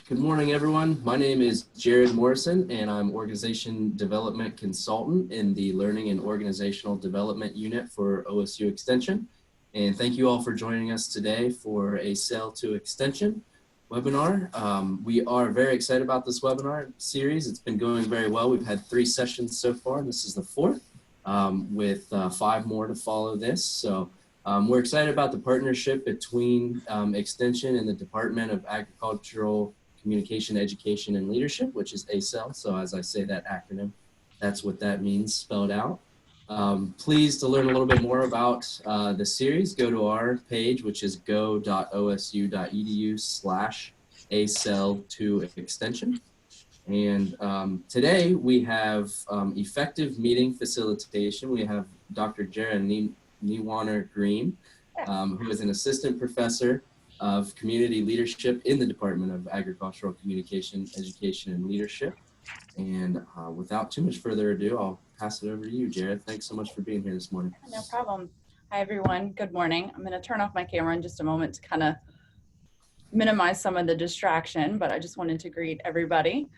Good morning, everyone. My name is Jared Morrison, and I'm Organization Development Consultant in the Learning and Organizational Development Unit for OSU Extension. And thank you all for joining us today for a ACEL to Extension webinar. We are very excited about this webinar series. It's been going very well. We've had 3 sessions so far. This is the 4th, with 5 more to follow this. So we're excited about the partnership between Extension and the Department of Agricultural Communication, Education, and Leadership, which is ACEL. So as I say that acronym, that's what that means spelled out. Please, to learn a little bit more about the series, go to our page, which is go.osu.edu/ACEL2Extension. And today we have effective meeting facilitation. We have Dr. Jera Niewoenher-Green, who is an assistant professor of community leadership in the Department of Agricultural Communication, Education, and Leadership. And without too much further ado, I'll pass it over to you, Jared. Thanks so much for being here this morning. No problem. Hi, everyone. Good morning. I'm going to turn off my camera in just a moment to kind of minimize some of the distraction, but I just wanted to greet everybody.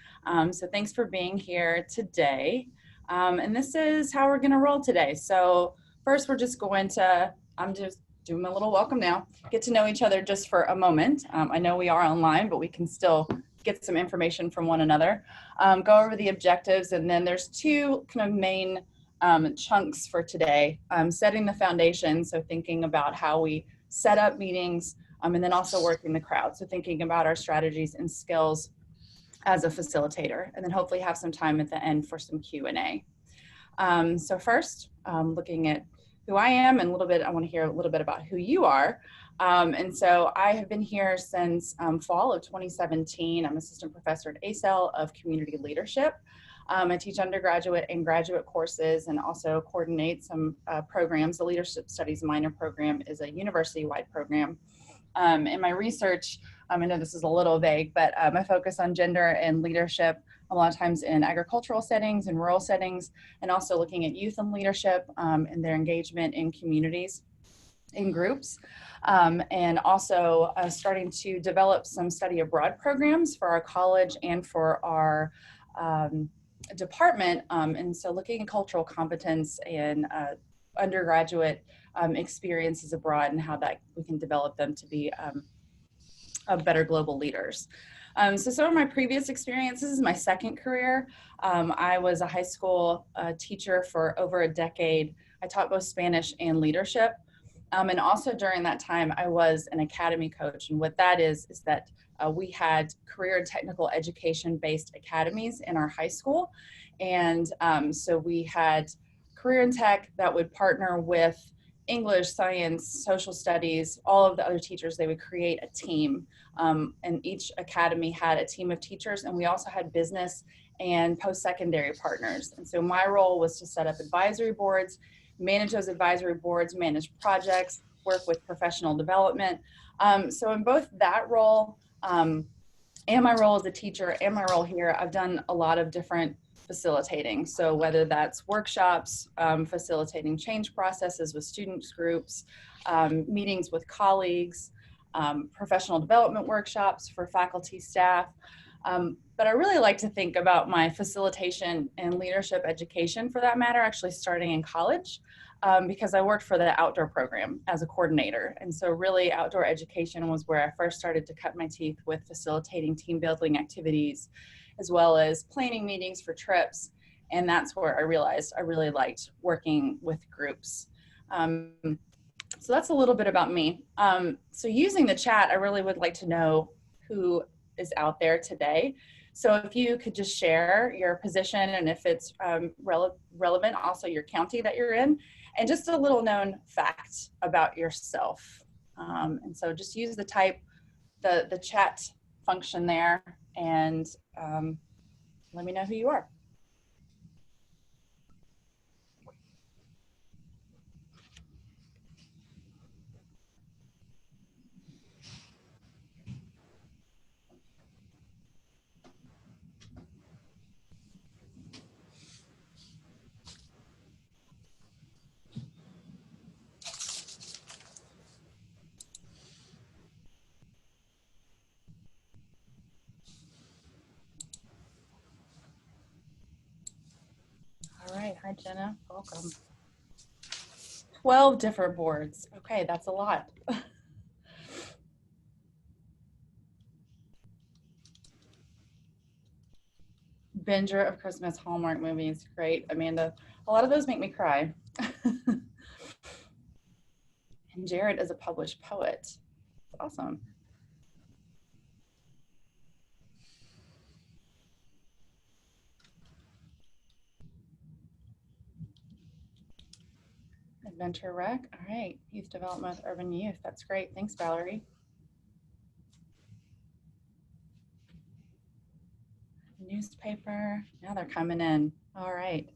So thanks for being here today. And this is how we're going to roll today. So first, we're just going to, I'm just doing a little welcome now, get to know each other just for a moment. I know we are online, but we can still get some information from one another, go over the objectives, and then there's 2 kind of main chunks for today. Setting the foundation, so thinking about how we set up meetings, and then also working the crowd, so thinking about our strategies and skills as a facilitator, and then hopefully have some time at the end for some Q&A. So first, looking at who I am and a little bit, I want to hear a little bit about who you are. And so I have been here since fall of 2017. I'm assistant professor at ACEL of community leadership. I teach undergraduate and graduate courses and also coordinate some programs. The Leadership Studies minor program is a university-wide program. In my research, I know this is a little vague, but I focus on gender and leadership a lot of times in agricultural settings and rural settings, and also looking at youth and leadership and their engagement in communities, in groups, and also starting to develop some study abroad programs for our college and for our department. And so looking at cultural competence and undergraduate experiences abroad and how that we can develop them to be better global leaders. So some of my previous experiences is my second career. I was a high school teacher for over a decade. I taught both Spanish and leadership. And also during that time, I was an academy coach. And what that is that we had career and technical education based academies in our high school. And so we had career and tech that would partner with English, science, social studies, all of the other teachers. They would create a team, and each academy had a team of teachers, and we also had business and post-secondary partners. And so my role was to set up advisory boards, manage those advisory boards, manage projects, work with professional development. So in both that role and my role as a teacher and my role here, I've done a lot of different facilitating. So whether that's workshops, facilitating change processes with students groups, meetings with colleagues, professional development workshops for faculty, staff. But I really like to think about my facilitation and leadership education, for that matter, actually starting in college, because I worked for the outdoor program as a coordinator. And so really outdoor education was where I first started to cut my teeth with facilitating team building activities, as well as planning meetings for trips. And that's where I realized I really liked working with groups. So that's a little bit about me. So using the chat, I really would like to know who is out there today. So if you could just share your position and if it's relevant, also your county that you're in, and just a little known fact about yourself. And so just use the chat function there, and let me know who you are. Hi, Jenna. Welcome. 12 different boards. Okay, that's a lot. Binger of Christmas Hallmark movies. Great, Amanda. A lot of those make me cry. And Jared is a published poet. That's awesome. Adventure Rec. All right. Youth Development with Urban Youth. That's great. Thanks, Valerie. Newspaper. Now they're coming in. All right.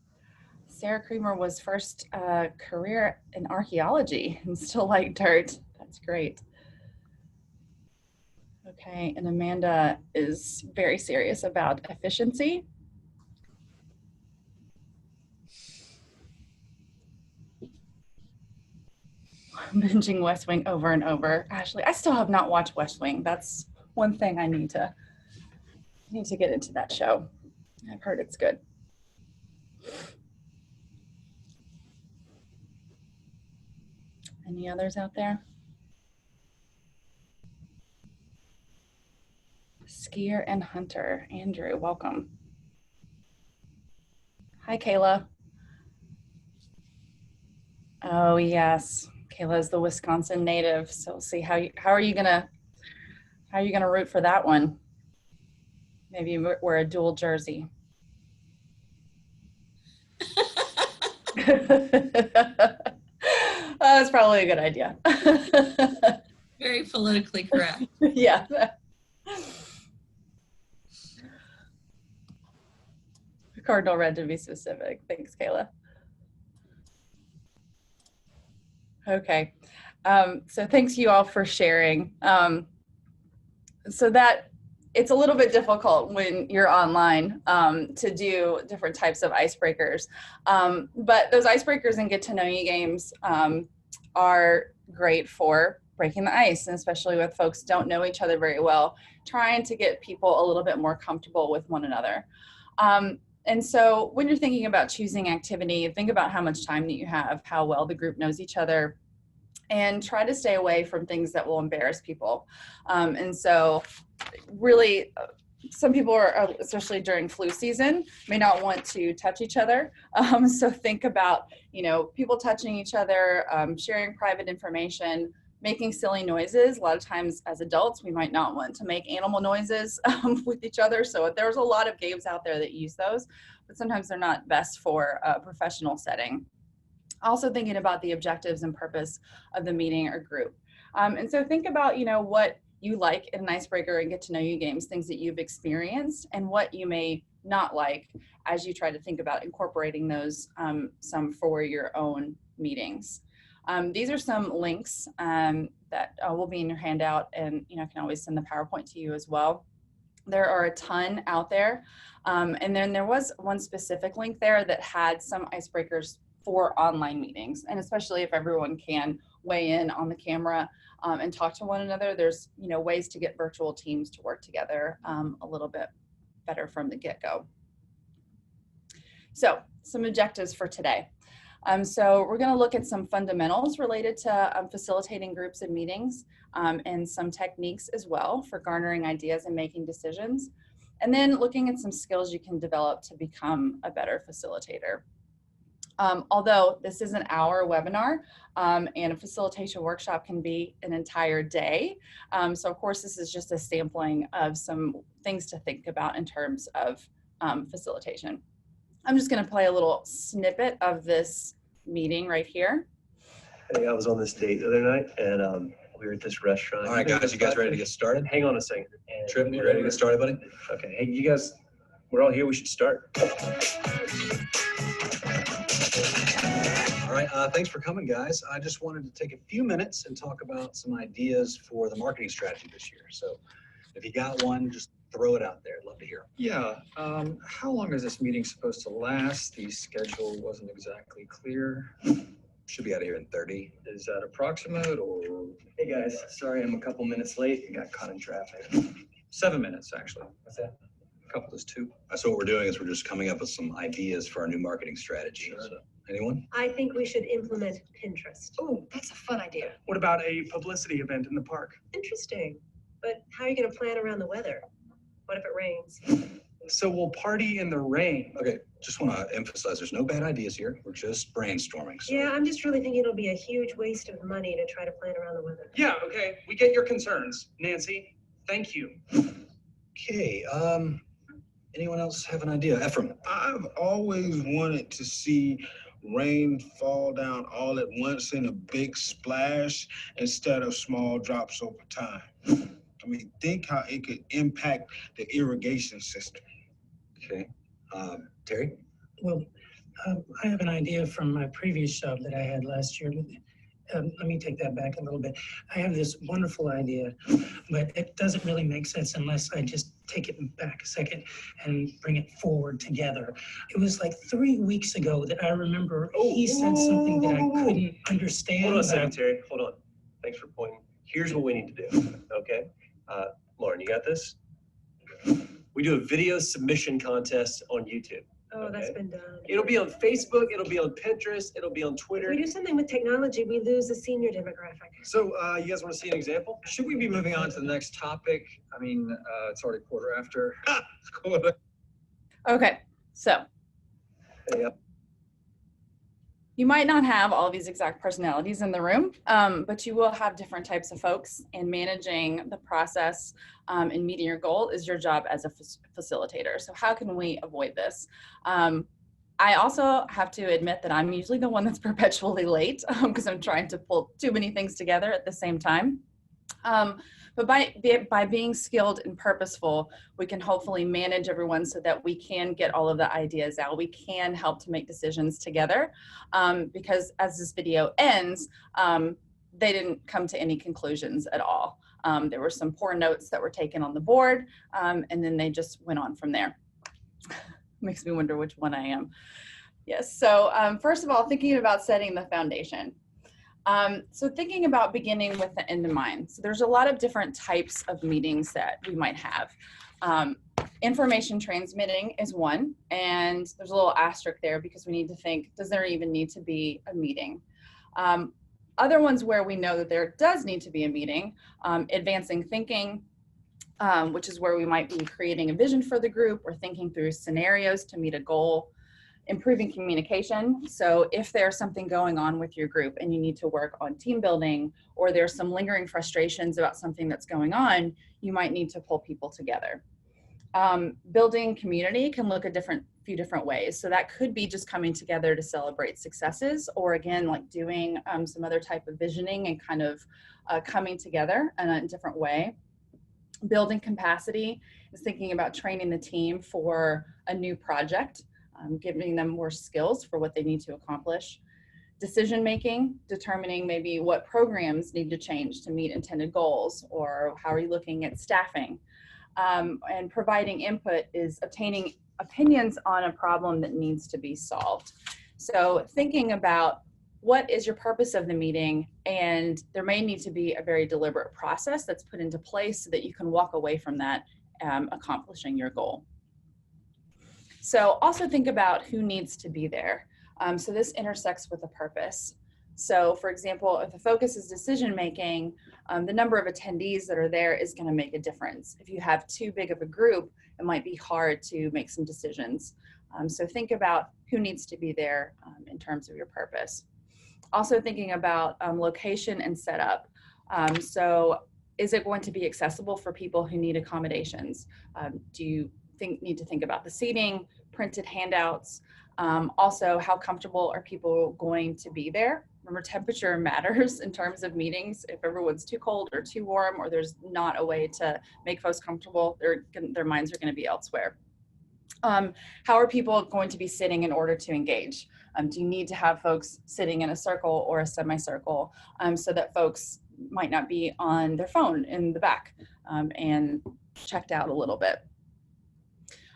Sarah Creamer was first career in archaeology and still like dirt. That's great. Okay. And Amanda is very serious about efficiency. Binging West Wing over and over. Ashley, I still have not watched West Wing. That's one thing I need to get into that show. I've heard it's good. Any others out there? Skier and Hunter. Andrew, welcome. Hi, Kayla. Oh, yes. Kayla's the Wisconsin native. So we'll see how are you gonna root for that one? Maybe wear a dual jersey. That's probably a good idea. Very politically correct. Yeah. Cardinal red to be specific. Thanks, Kayla. Okay. So thanks you all for sharing. So that it's a little bit difficult when you're online to do different types of icebreakers. But those icebreakers and get to know you games are great for breaking the ice, and especially with folks who don't know each other very well, trying to get people a little bit more comfortable with one another. And so when you're thinking about choosing activity, think about how much time that you have, how well the group knows each other, and try to stay away from things that will embarrass people. And so really, some people are, especially during flu season, may not want to touch each other. So think about, people touching each other, sharing private information, making silly noises. A lot of times as adults, we might not want to make animal noises with each other. So there's a lot of games out there that use those, but sometimes they're not best for a professional setting. Also thinking about the objectives and purpose of the meeting or group. And so think about, what you like in an icebreaker and get to know you games, things that you've experienced, and what you may not like as you try to think about incorporating those some for your own meetings. These are some links that will be in your handout, and I can always send the PowerPoint to you as well. There are a ton out there. And then there was one specific link there that had some icebreakers for online meetings, and especially if everyone can weigh in on the camera and talk to one another, there's ways to get virtual teams to work together a little bit better from the get-go. So some objectives for today. So we're going to look at some fundamentals related to facilitating groups and meetings, and some techniques as well for garnering ideas and making decisions, and then looking at some skills you can develop to become a better facilitator. Although this is an hour webinar, and a facilitation workshop can be an entire day. So of course, this is just a sampling of some things to think about in terms of facilitation. I'm just going to play a little snippet of this meeting right here. Hey, I was on this date the other night, and we were at this restaurant. All right, guys, you guys ready to get started? Hang on a second. Trip, you ready to get started, buddy? Okay, hey, you guys, we're all here. We should start. All right, thanks for coming, guys. I just wanted to take a few minutes and talk about some ideas for the marketing strategy this year. So if you got one, just throw it out there. I'd love to hear. Yeah, how long is this meeting supposed to last? The schedule wasn't exactly clear. Should be out of here in 30. Is that approximate or? Hey guys, sorry I'm a couple minutes late. I got caught in traffic. 7 minutes, actually. What's that? couple is two. So what we're doing is we're just coming up with some ideas for our new marketing strategy. Sure. So, anyone? I think we should implement Pinterest. Oh, that's a fun idea. What about a publicity event in the park? Interesting. But how are you going to plan around the weather? What if it rains? So we'll party in the rain. Okay, just want to emphasize there's no bad ideas here. We're just brainstorming. So. Yeah, I'm just really thinking it'll be a huge waste of money to try to plan around the weather. Yeah, okay. We get your concerns, Nancy. Thank you. Okay, anyone else have an idea? Ephraim? I've always wanted to see rain fall down all at once in a big splash instead of small drops over time. I mean, think how it could impact the irrigation system. Okay, Terry? Well, I have an idea from my previous job that I had last year. Let me take that back a little bit. I have this wonderful idea, but it doesn't really make sense unless I just take it back a second and bring it forward together. It was like 3 weeks ago that I remember he said something that I couldn't understand. Hold on a second, Terry. Hold on. Thanks for pointing. Here's what we need to do, okay? Lauren, you got this? We do a video submission contest on YouTube. Oh, Okay. that's been done. It'll be on Facebook, it'll be on Pinterest, it'll be on If Twitter. we do something with technology, we lose the senior demographic. So you guys want to see an example? Should we be moving on to the next topic? I mean, it's already quarter after. Okay, so Yeah. you might not have all these exact personalities in the room, but you will have different types of folks, and managing the process and meeting your goal is your job as a facilitator. So how can we avoid this? I also have to admit that I'm usually the one that's perpetually late because I'm trying to pull too many things together at the same time. But by being skilled and purposeful, we can hopefully manage everyone so that we can get all of the ideas out. We can help to make decisions together because as this video ends, they didn't come to any conclusions at all. There were some poor notes that were taken on the board, and then they just went on from there. Makes me wonder which one I am. Yes, so first of all, thinking about setting the foundation. So thinking about beginning with the end in mind. So there's a lot of different types of meetings that we might have. Information transmitting is one, and there's a little asterisk there because we need to think, does there even need to be a meeting? Other ones where we know that there does need to be a meeting, advancing thinking, which is where we might be creating a vision for the group or thinking through scenarios to meet a goal. Improving communication. So if there's something going on with your group and you need to work on team building, or there's some lingering frustrations about something that's going on, you might need to pull people together. Building community can look a few different ways. So that could be just coming together to celebrate successes, or again, like doing some other type of visioning and kind of coming together in a different way. Building capacity is thinking about training the team for a new project. Giving them more skills for what they need to accomplish. Decision making, determining maybe what programs need to change to meet intended goals, or how are you looking at staffing. And providing input is obtaining opinions on a problem that needs to be solved. So thinking about what is your purpose of the meeting, and there may need to be a very deliberate process that's put into place so that you can walk away from that accomplishing your goal. So also think about who needs to be there. So this intersects with the purpose. So for example, if the focus is decision making, the number of attendees that are there is going to make a difference. If you have too big of a group, it might be hard to make some decisions. So think about who needs to be there in terms of your purpose. Also thinking about location and setup. So is it going to be accessible for people who need accommodations? Do you need to think about the seating, printed handouts. Also, how comfortable are people going to be there? Remember, temperature matters in terms of meetings. If everyone's too cold or too warm, or there's not a way to make folks comfortable, their minds are going to be elsewhere. How are people going to be sitting in order to engage? Do you need to have folks sitting in a circle or a semicircle so that folks might not be on their phone in the back and checked out a little bit?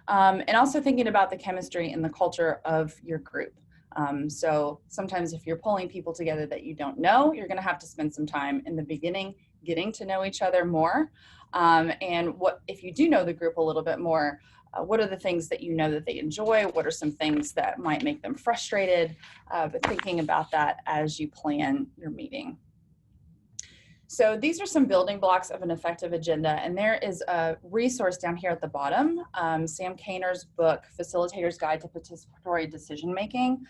And also thinking about the chemistry and the culture of your group. So sometimes if you're pulling people together that you don't know, you're going to have to spend some time in the beginning getting to know each other more. And what if you do know the group a little bit more, What are the things that you know that they enjoy? What are some things that might make them frustrated? But thinking about that as you plan your meeting. So these are some building blocks of an effective agenda, and there is a resource down here at the bottom, Sam Kainer's book, Facilitator's Guide to Participatory Decision Making.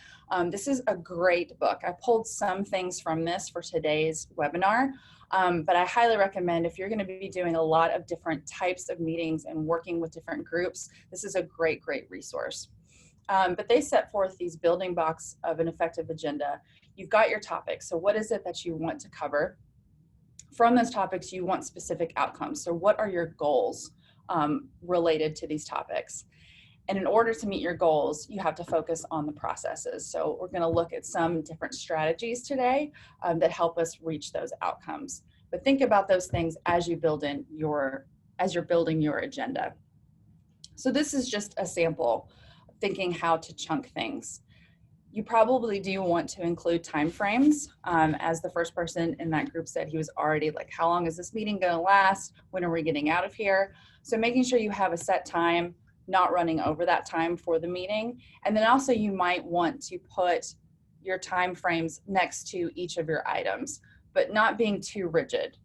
This is a great book. I pulled some things from this for today's webinar, but I highly recommend if you're going to be doing a lot of different types of meetings and working with different groups, this is a great, great resource. But they set forth these building blocks of an effective agenda. You've got your topics. So what is it that you want to cover? From those topics, you want specific outcomes. So what are your goals related to these topics? And in order to meet your goals, you have to focus on the processes. So we're going to look at some different strategies today that help us reach those outcomes. But think about those things as you build in as you're building your agenda. So this is just a sample, thinking how to chunk things. You probably do want to include timeframes. As the first person in that group said, he was already like, how long is this meeting going to last? When are we getting out of here? So making sure you have a set time, not running over that time for the meeting. And then also you might want to put your timeframes next to each of your items, but not being too rigid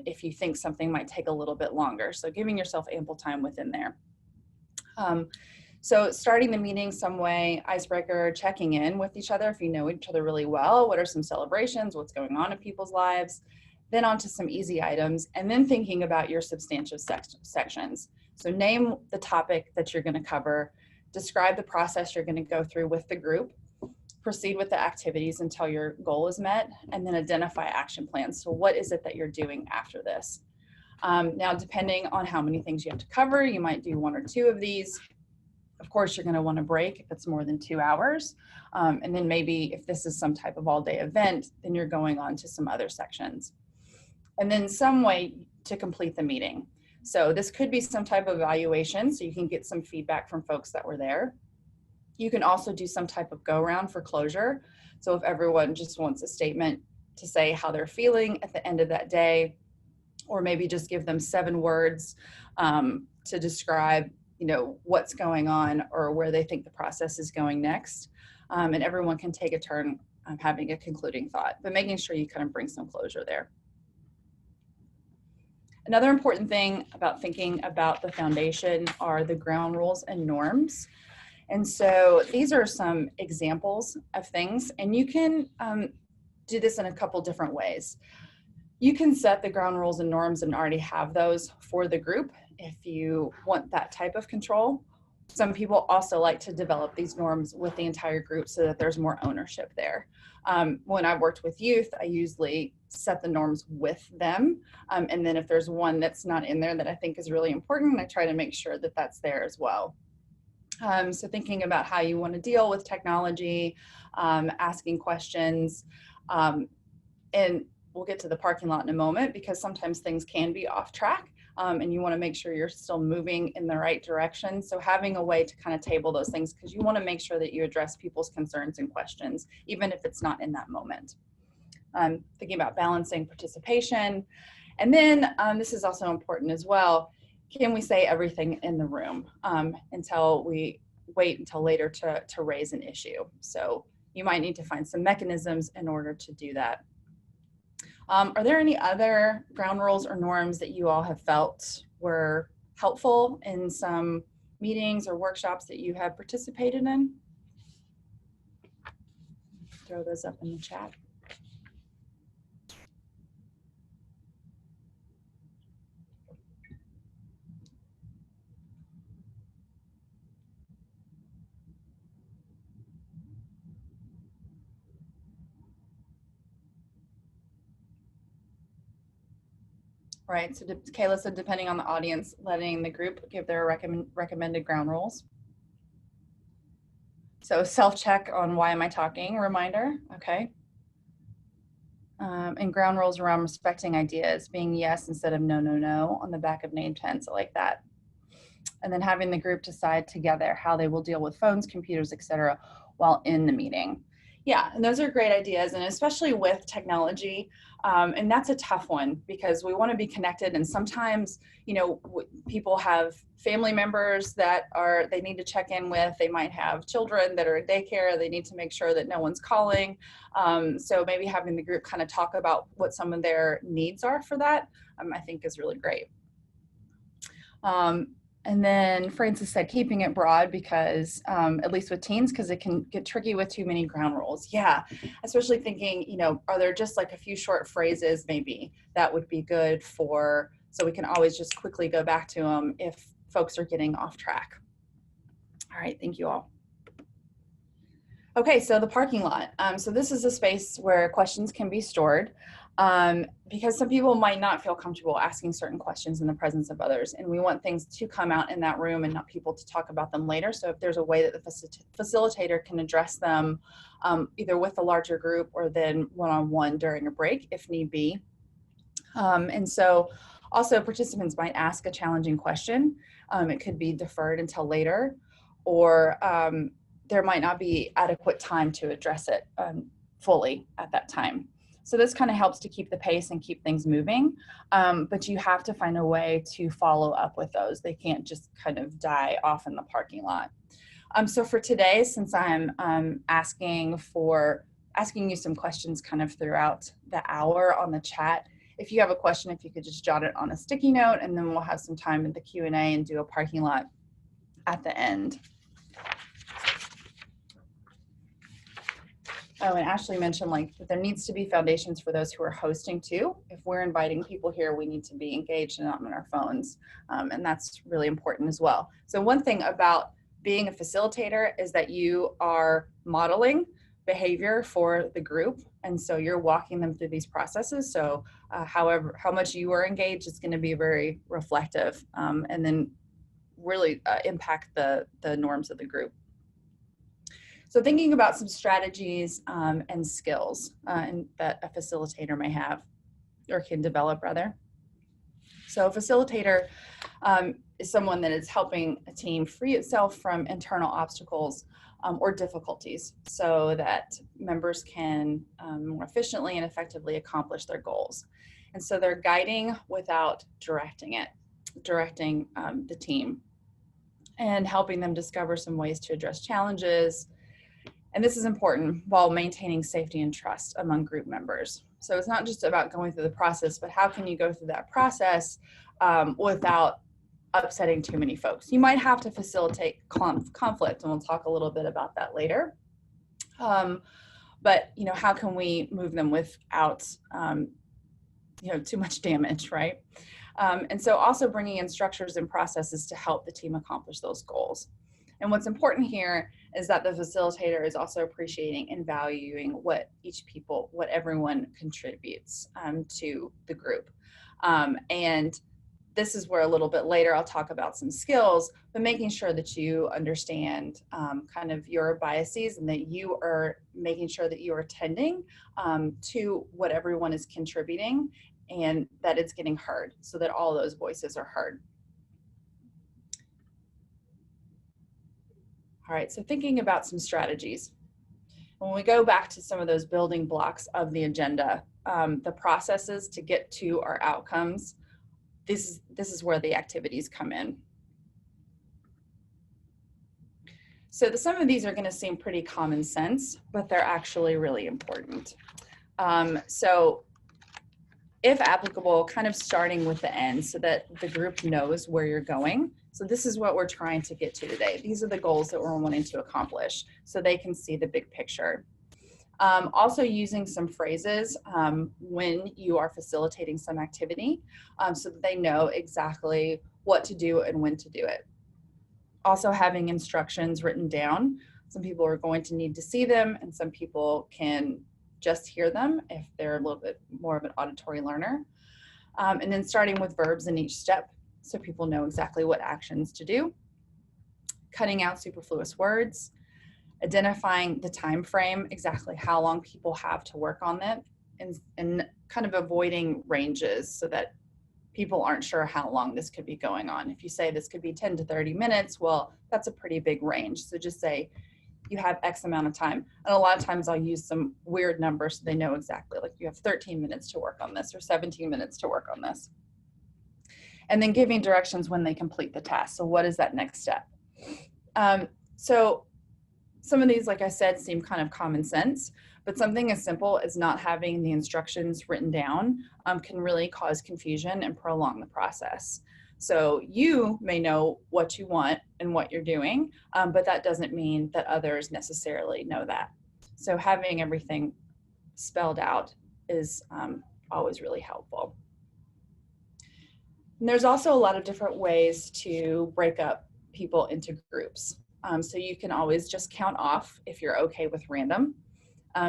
if you think something might take a little bit longer. So giving yourself ample time within there. So starting the meeting some way, icebreaker, checking in with each other if you know each other really well. What are some celebrations? What's going on in people's lives? Then on to some easy items, and then thinking about your substantive sections. So name the topic that you're going to cover, describe the process you're going to go through with the group, proceed with the activities until your goal is met, and then identify action plans. So what is it that you're doing after this? Now, depending on how many things you have to cover, you might do 1 or 2 of these. Of course, you're going to want to break if it's more than 2 hours. And then maybe if this is some type of all-day event, then you're going on to some other sections. And then some way to complete the meeting. So this could be some type of evaluation, so you can get some feedback from folks that were there. You can also do some type of go-around for closure. So if everyone just wants a statement to say how they're feeling at the end of that day, or maybe just give them 7 words to describe what's going on or where they think the process is going next. And everyone can take a turn having a concluding thought, but making sure you kind of bring some closure there. Another important thing about thinking about the foundation are the ground rules and norms. And so these are some examples of things, and you can do this in a couple different ways. You can set the ground rules and norms and already have those for the group if you want that type of control. Some people also like to develop these norms with the entire group so that there's more ownership there. When I've worked with youth, I usually set the norms with them. And then if there's one that's not in there that I think is really important, I try to make sure that that's there as well. So thinking about how you want to deal with technology, asking questions, and we'll get to the parking lot in a moment because sometimes things can be off track. And you want to make sure you're still moving in the right direction. So having a way to kind of table those things, because you want to make sure that you address people's concerns and questions, even if it's not in that moment. Thinking about balancing participation. And then this is also important as well. Can we say everything in the room until we wait until later to raise an issue? So you might need to find some mechanisms in order to do that. Are there any other ground rules or norms that you all have felt were helpful in some meetings or workshops that you have participated in? Throw those up in the chat. Right, so Kayla said depending on the audience, letting the group give their recommended ground rules. So self-check on why am I talking, reminder, okay. And ground rules around respecting ideas, being yes instead of no, no, no on the back of name tags, I like that. And then having the group decide together how they will deal with phones, computers, etc., while in the meeting. Yeah, and those are great ideas, and especially with technology, and that's a tough one because we want to be connected, and sometimes, you know, people have family members that they need to check in with. They might have children that are at daycare. They need to make sure that no one's calling. So maybe having the group kind of talk about what some of their needs are for that, I think is really great. And then Francis said, keeping it broad because, at least with teens, because it can get tricky with too many ground rules. Yeah, especially thinking, you know, are there just like a few short phrases maybe that would be good for, so we can always just quickly go back to them if folks are getting off track. All right, thank you all. Okay, so the parking lot. So this is a space where questions can be stored because some people might not feel comfortable asking certain questions in the presence of others, and we want things to come out in that room and not people to talk about them later. So if there's a way that the facilitator can address them either with a larger group or then one-on-one during a break if need be. And so also participants might ask a challenging question. It could be deferred until later, or there might not be adequate time to address it fully at that time. So this kind of helps to keep the pace and keep things moving, but you have to find a way to follow up with those. They can't just kind of die off in the parking lot. So for today, since I'm asking you some questions kind of throughout the hour on the chat, if you have a question, if you could just jot it on a sticky note, and then we'll have some time in the Q&A and do a parking lot at the end. Oh, and Ashley mentioned like that there needs to be foundations for those who are hosting too. If we're inviting people here, we need to be engaged and not on our phones. And that's really important as well. So one thing about being a facilitator is that you are modeling behavior for the group. And so you're walking them through these processes. So however, how much you are engaged is going to be very reflective and then really impact the norms of the group. So thinking about some strategies and skills that a facilitator may have or can develop rather. So a facilitator is someone that is helping a team free itself from internal obstacles or difficulties so that members can more efficiently and effectively accomplish their goals. And so they're guiding without directing the team and helping them discover some ways to address challenges. And this is important while maintaining safety and trust among group members. So it's not just about going through the process, but how can you go through that process without upsetting too many folks? You might have to facilitate conflict, and we'll talk a little bit about that later. But you know, how can we move them without too much damage, right? And so also bringing in structures and processes to help the team accomplish those goals. And what's important here is that the facilitator is also appreciating and valuing what everyone contributes to the group. And this is where a little bit later I'll talk about some skills, but making sure that you understand kind of your biases and that you are making sure that you are attending to what everyone is contributing and that it's getting heard so that all those voices are heard. All right, so thinking about some strategies. When we go back to some of those building blocks of the agenda, the processes to get to our outcomes, this is where the activities come in. So some of these are going to seem pretty common sense, but they're actually really important. So if applicable, kind of starting with the end so that the group knows where you're going. So this is what we're trying to get to today. These are the goals that we're wanting to accomplish so they can see the big picture. Also using some phrases when you are facilitating some activity so that they know exactly what to do and when to do it. Also having instructions written down. Some people are going to need to see them and some people can just hear them if they're a little bit more of an auditory learner. And then starting with verbs in each step so people know exactly what actions to do. Cutting out superfluous words. Identifying the time frame, exactly how long people have to work on it, and kind of avoiding ranges so that people aren't sure how long this could be going on. If you say this could be 10 to 30 minutes, well, that's a pretty big range. So just say you have X amount of time. And a lot of times I'll use some weird numbers so they know exactly, like you have 13 minutes to work on this or 17 minutes to work on this. And then giving directions when they complete the task. So what is that next step? So some of these, like I said, seem kind of common sense, but something as simple as not having the instructions written down can really cause confusion and prolong the process. So you may know what you want and what you're doing, but that doesn't mean that others necessarily know that. So having everything spelled out is always really helpful. And there's also a lot of different ways to break up people into groups. So you can always just count off if you're okay with random.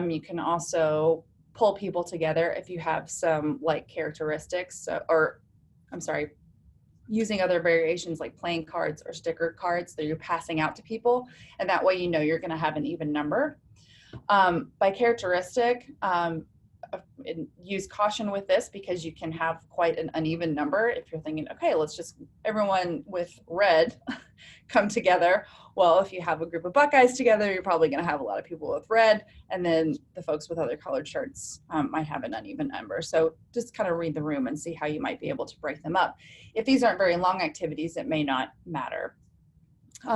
You can also pull people together if you have some like characteristics, using other variations like playing cards or sticker cards that you're passing out to people. And that way you know you're gonna have an even number. By characteristic, use caution with this because you can have quite an uneven number if you're thinking, okay, let's just everyone with red come together. Well, if you have a group of Buckeyes together, you're probably going to have a lot of people with red, and then the folks with other colored shirts might have an uneven number. So just kind of read the room and see how you might be able to break them up. If these aren't very long activities, it may not matter.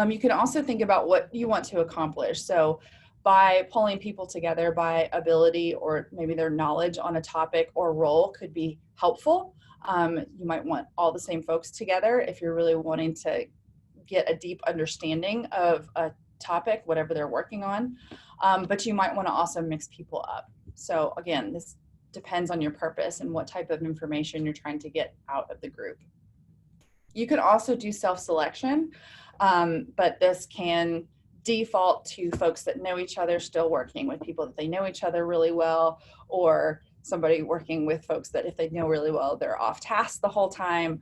You can also think about what you want to accomplish. So by pulling people together by ability or maybe their knowledge on a topic or role could be helpful. You might want all the same folks together if you're really wanting to get a deep understanding of a topic, whatever they're working on. But you might want to also mix people up. So again, this depends on your purpose and what type of information you're trying to get out of the group. You can also do self-selection, but this can default to folks that know each other, still working with people that they know each other really well, or somebody working with folks that if they know really well, they're off task the whole time.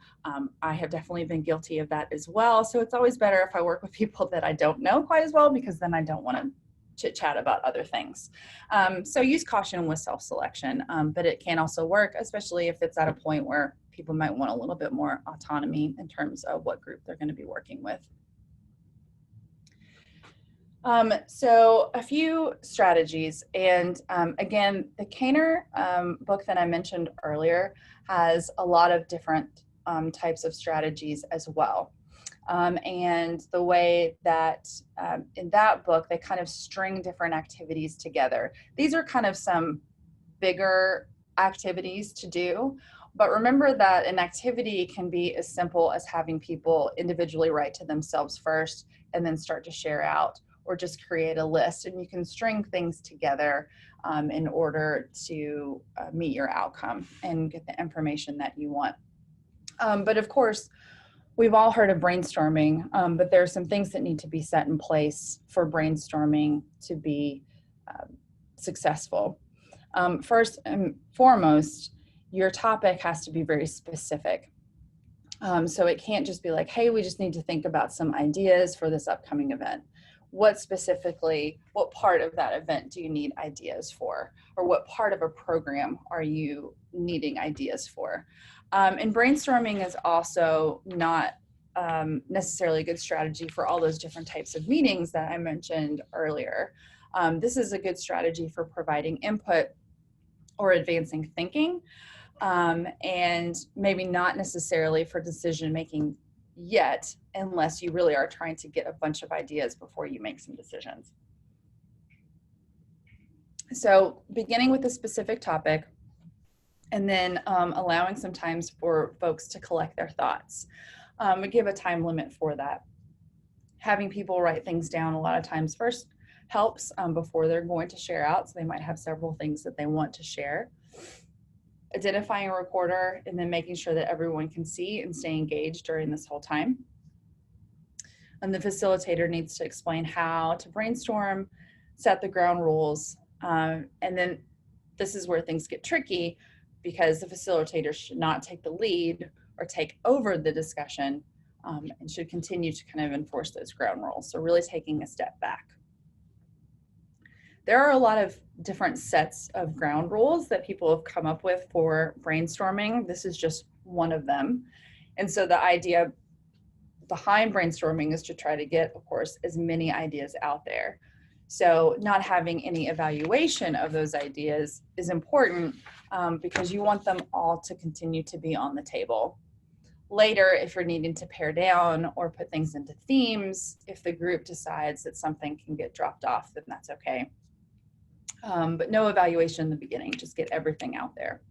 I have definitely been guilty of that as well. So it's always better if I work with people that I don't know quite as well, because then I don't want to chit chat about other things. So use caution with self-selection, but it can also work, especially if it's at a point where people might want a little bit more autonomy in terms of what group they're going to be working with. So a few strategies, and again, the Kaner book that I mentioned earlier has a lot of different types of strategies as well. And the way that in that book, they kind of string different activities together. These are kind of some bigger activities to do, but remember that an activity can be as simple as having people individually write to themselves first and then start to share out, or just create a list, and you can string things together in order to meet your outcome and get the information that you want. But of course, we've all heard of brainstorming, but there are some things that need to be set in place for brainstorming to be successful. First and foremost, your topic has to be very specific. So it can't just be like, hey, we just need to think about some ideas for this upcoming event. What specifically, what part of that event do you need ideas for? Or what part of a program are you needing ideas for? And brainstorming is also not necessarily a good strategy for all those different types of meetings that I mentioned earlier. This is a good strategy for providing input or advancing thinking, and maybe not necessarily for decision making yet, unless you really are trying to get a bunch of ideas before you make some decisions. So beginning with a specific topic, and then allowing some times for folks to collect their thoughts. We give a time limit for that. Having people write things down a lot of times first helps before they're going to share out, so they might have several things that they want to share. Identifying a recorder and then making sure that everyone can see and stay engaged during this whole time. And the facilitator needs to explain how to brainstorm, set the ground rules, and then this is where things get tricky, because the facilitator should not take the lead or take over the discussion, and should continue to kind of enforce those ground rules. So really taking a step back. There are a lot of different sets of ground rules that people have come up with for brainstorming. This is just one of them. And so the idea behind brainstorming is to try to get, of course, as many ideas out there. So not having any evaluation of those ideas is important because you want them all to continue to be on the table. Later, if you're needing to pare down or put things into themes, if the group decides that something can get dropped off, then that's okay. But no evaluation in the beginning, just get everything out there.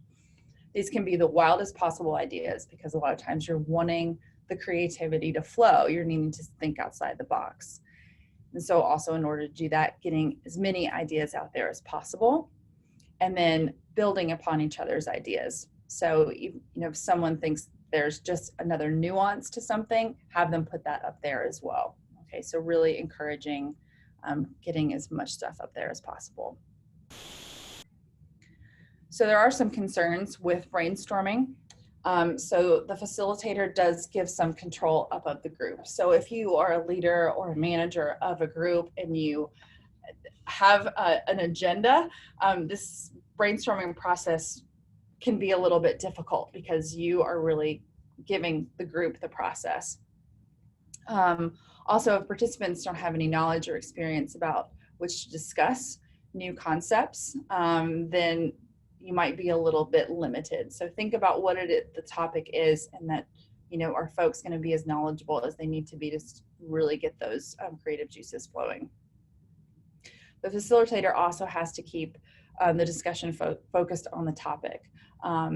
These can be the wildest possible ideas because a lot of times you're wanting the creativity to flow. You're needing to think outside the box. And so also in order to do that, getting as many ideas out there as possible and then building upon each other's ideas. So, you know, if someone thinks there's just another nuance to something, have them put that up there as well. Okay, so really encouraging getting as much stuff up there as possible. So there are some concerns with brainstorming. So the facilitator does give some control up of the group. So if you are a leader or a manager of a group and you have an agenda, this brainstorming process can be a little bit difficult because you are really giving the group the process. Also, if participants don't have any knowledge or experience about which to discuss new concepts, then you might be a little bit limited. So think about what the topic is, and that, you know, are folks going to be as knowledgeable as they need to be to really get those creative juices flowing. The facilitator also has to keep the discussion focused on the topic.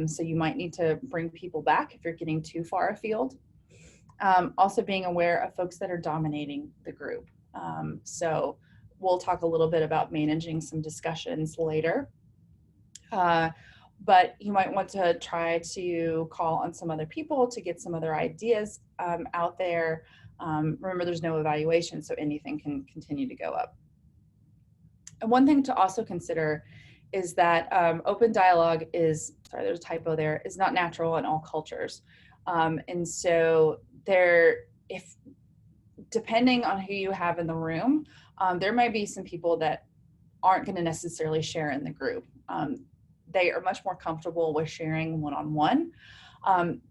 So you might need to bring people back if you're getting too far afield. Also being aware of folks that are dominating the group. So we'll talk a little bit about managing some discussions later. But you might want to try to call on some other people to get some other ideas out there. Remember, there's no evaluation, so anything can continue to go up. And one thing to also consider is that open dialogue is, sorry, there's a typo there, is not natural in all cultures. And so depending on who you have in the room, there might be some people that aren't going to necessarily share in the group. They are much more comfortable with sharing one-on-one.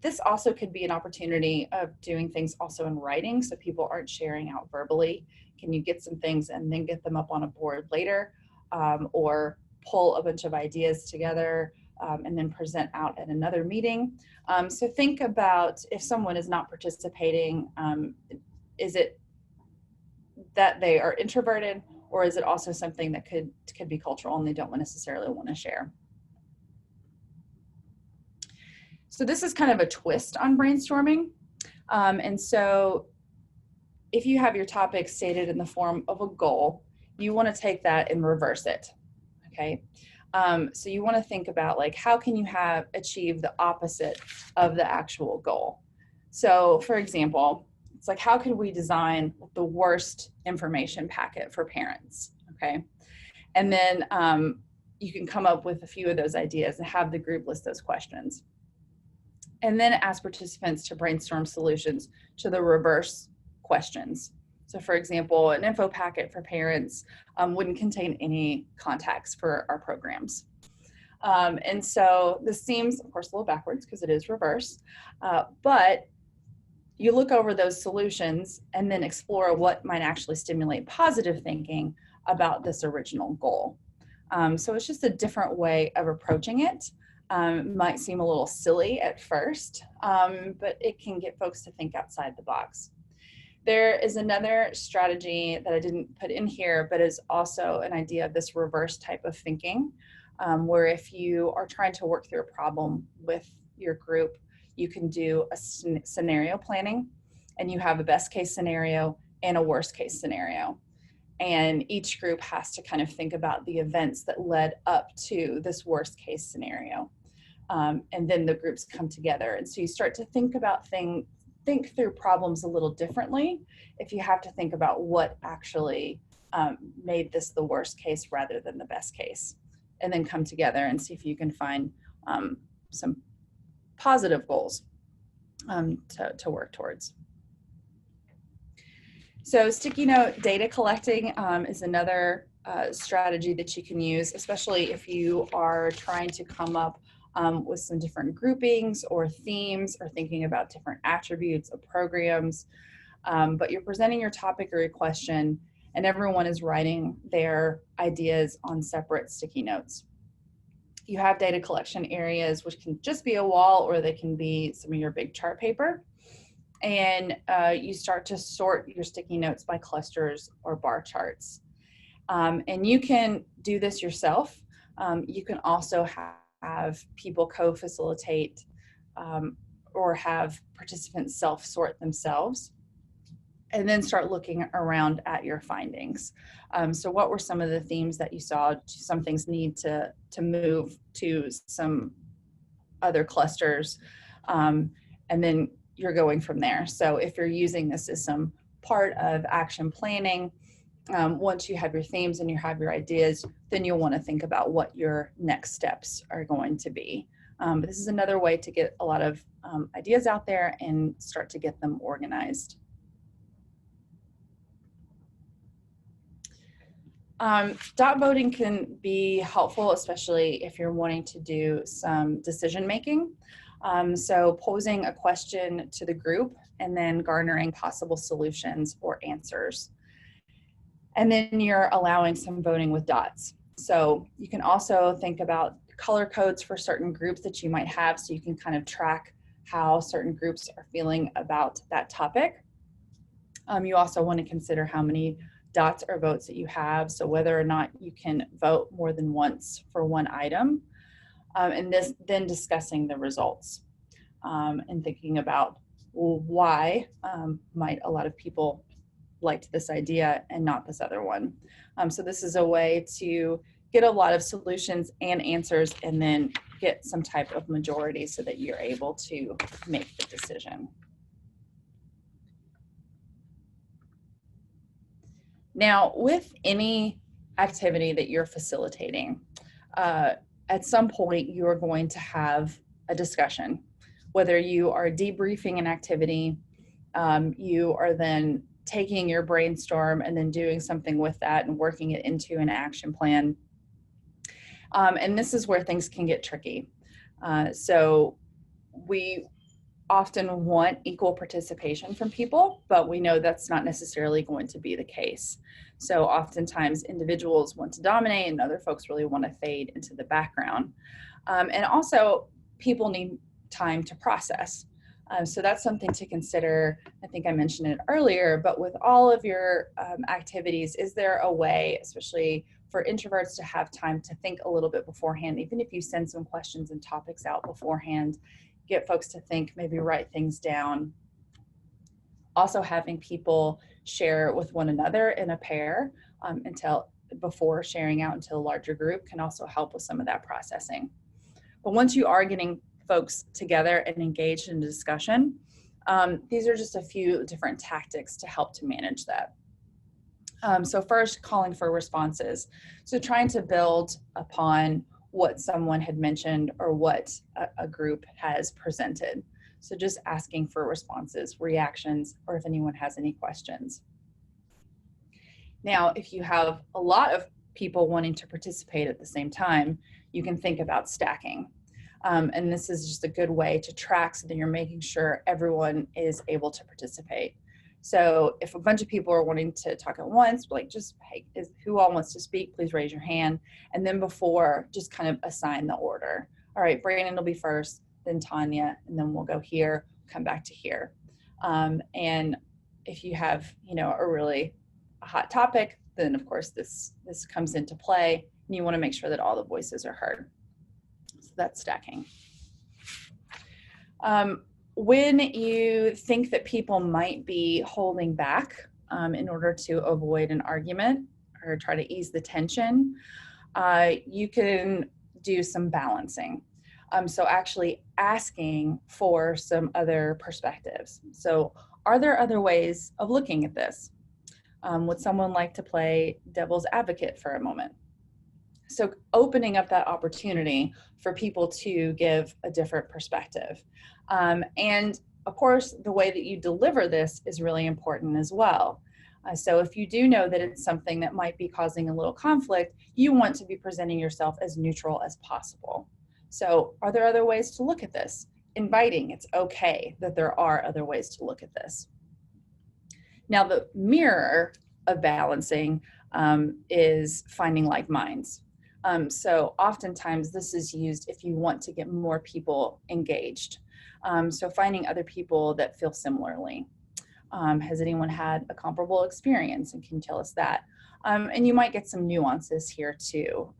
This also could be an opportunity of doing things also in writing, so people aren't sharing out verbally. Can you get some things and then get them up on a board later, or pull a bunch of ideas together and then present out at another meeting? So think about if someone is not participating, is it that they are introverted, or is it also something that could be cultural and they don't necessarily want to share? So this is kind of a twist on brainstorming. And so if you have your topic stated in the form of a goal, you want to take that and reverse it, okay? So you want to think about, like, how can you achieve the opposite of the actual goal? So for example, it's like, how can we design the worst information packet for parents, okay? And then you can come up with a few of those ideas and have the group list those questions. And then ask participants to brainstorm solutions to the reverse questions. So for example, an info packet for parents wouldn't contain any contacts for our programs. And so this seems, of course, a little backwards because it is reverse, but you look over those solutions and then explore what might actually stimulate positive thinking about this original goal. So it's just a different way of approaching it. Might seem a little silly at first, but it can get folks to think outside the box. There is another strategy that I didn't put in here, but is also an idea of this reverse type of thinking, where if you are trying to work through a problem with your group, you can do a scenario planning, and you have a best case scenario and a worst case scenario. And each group has to kind of think about the events that led up to this worst case scenario. And then the groups come together. And so you start to think through problems a little differently if you have to think about what actually made this the worst case rather than the best case. And then come together and see if you can find some positive goals to work towards. So sticky note data collecting is another strategy that you can use, especially if you are trying to come up with some different groupings or themes, or thinking about different attributes of programs, but you're presenting your topic or your question, and everyone is writing their ideas on separate sticky notes. You have data collection areas, which can just be a wall, or they can be some of your big chart paper. And you start to sort your sticky notes by clusters or bar charts. And you can do this yourself. You can also have people co-facilitate or have participants self-sort themselves, and then start looking around at your findings. So what were some of the themes that you saw? Some things need to move to some other clusters, and then you're going from there. So if you're using this as some part of action planning, once you have your themes and you have your ideas, then you'll want to think about what your next steps are going to be. But this is another way to get a lot of ideas out there and start to get them organized. Dot voting can be helpful, especially if you're wanting to do some decision making. So posing a question to the group and then garnering possible solutions or answers. And then you're allowing some voting with dots. So you can also think about color codes for certain groups that you might have, so you can kind of track how certain groups are feeling about that topic. You also want to consider how many dots or votes that you have, so whether or not you can vote more than once for one item, and then discussing the results and thinking about, well, why might a lot of people liked this idea and not this other one. So this is a way to get a lot of solutions and answers and then get some type of majority so that you're able to make the decision. Now, with any activity that you're facilitating, at some point you are going to have a discussion. Whether you are debriefing an activity, you are then taking your brainstorm and then doing something with that and working it into an action plan. And this is where things can get tricky. So we often want equal participation from people, but we know that's not necessarily going to be the case. So oftentimes individuals want to dominate and other folks really want to fade into the background. And also people need time to process. So that's something to consider. I think I mentioned it earlier, but with all of your activities, is there a way, especially for introverts, to have time to think a little bit beforehand, even if you send some questions and topics out beforehand, get folks to think, maybe write things down. Also having people share with one another in a pair before sharing out into a larger group can also help with some of that processing. But once you are getting folks together and engaged in discussion, these are just a few different tactics to help to manage that. So first, calling for responses. So trying to build upon what someone had mentioned or what a group has presented. So just asking for responses, reactions, or if anyone has any questions. Now, if you have a lot of people wanting to participate at the same time, you can think about stacking. And this is just a good way to track so that you're making sure everyone is able to participate. So if a bunch of people are wanting to talk at once, like just, hey, who all wants to speak, please raise your hand. And then before, just kind of assign the order. All right, Brandon will be first, then Tanya, and then we'll go here, come back to here. And if you have, a really hot topic, then of course this comes into play, and you want to make sure that all the voices are heard. So that's stacking. When you think that people might be holding back in order to avoid an argument or try to ease the tension, you can do some balancing. So actually asking for some other perspectives. So are there other ways of looking at this? Would someone like to play devil's advocate for a moment? So opening up that opportunity for people to give a different perspective. And of course, the way that you deliver this is really important as well. So if you do know that it's something that might be causing a little conflict, you want to be presenting yourself as neutral as possible. So are there other ways to look at this? Inviting, it's okay that there are other ways to look at this. Now the mirror of balancing is finding like minds. So oftentimes this is used if you want to get more people engaged. So finding other people that feel similarly. Has anyone had a comparable experience, and can you tell us that? And you might get some nuances here too.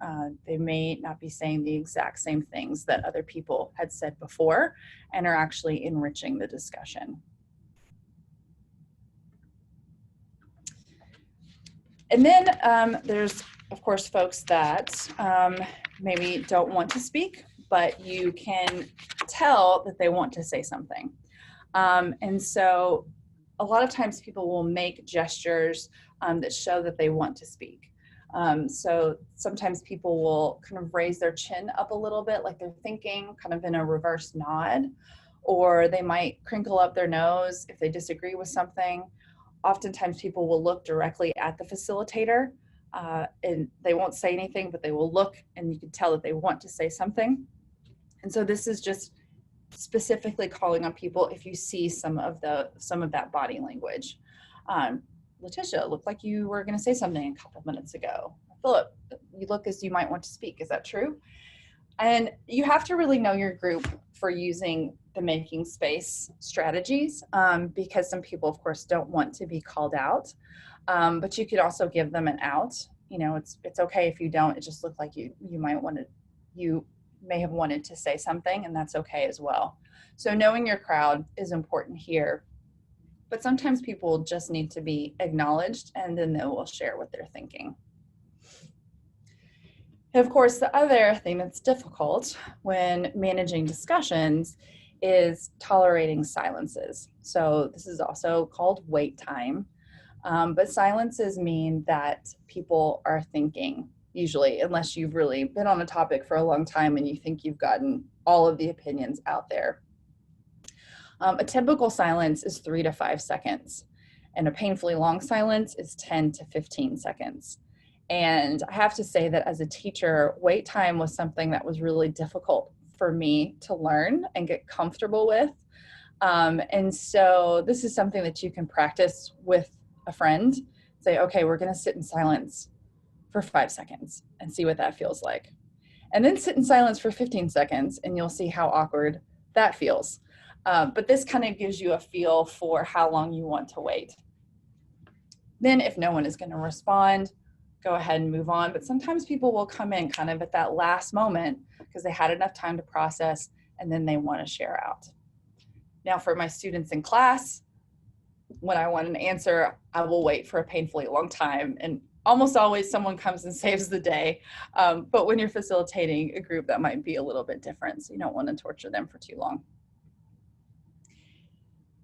They may not be saying the exact same things that other people had said before and are actually enriching the discussion. And then there's, of course, folks that maybe don't want to speak, but you can tell that they want to say something. And so a lot of times people will make gestures that show that they want to speak. So sometimes people will kind of raise their chin up a little bit, like they're thinking, kind of in a reverse nod, or they might crinkle up their nose if they disagree with something. Oftentimes people will look directly at the facilitator and they won't say anything, but they will look and you can tell that they want to say something. And so this is just specifically calling on people if you see some of that body language. Letitia, it looked like you were going to say something a couple minutes ago. Philip, you look as you might want to speak. Is that true? And you have to really know your group for using the making space strategies because some people, of course, don't want to be called out. But you could also give them an out. You know, it's okay if you don't. It just looked like you may have wanted to say something, and that's okay as well. So knowing your crowd is important here. But sometimes people just need to be acknowledged, and then they will share what they're thinking. And of course, the other thing that's difficult when managing discussions is tolerating silences. So this is also called wait time. But silences mean that people are thinking, usually, unless you've really been on a topic for a long time and you think you've gotten all of the opinions out there. A typical silence is 3 to 5 seconds, and a painfully long silence is 10 to 15 seconds. And I have to say that as a teacher, wait time was something that was really difficult for me to learn and get comfortable with. And so this is something that you can practice with a friend. Say, okay, we're going to sit in silence for 5 seconds and see what that feels like. And then sit in silence for 15 seconds and you'll see how awkward that feels. But this kind of gives you a feel for how long you want to wait. Then if no one is going to respond, go ahead and move on. But sometimes people will come in kind of at that last moment because they had enough time to process and then they want to share out. Now for my students in class, when I want an answer, I will wait for a painfully long time, and almost always someone comes and saves the day. But when you're facilitating a group, that might be a little bit different, so you don't want to torture them for too long.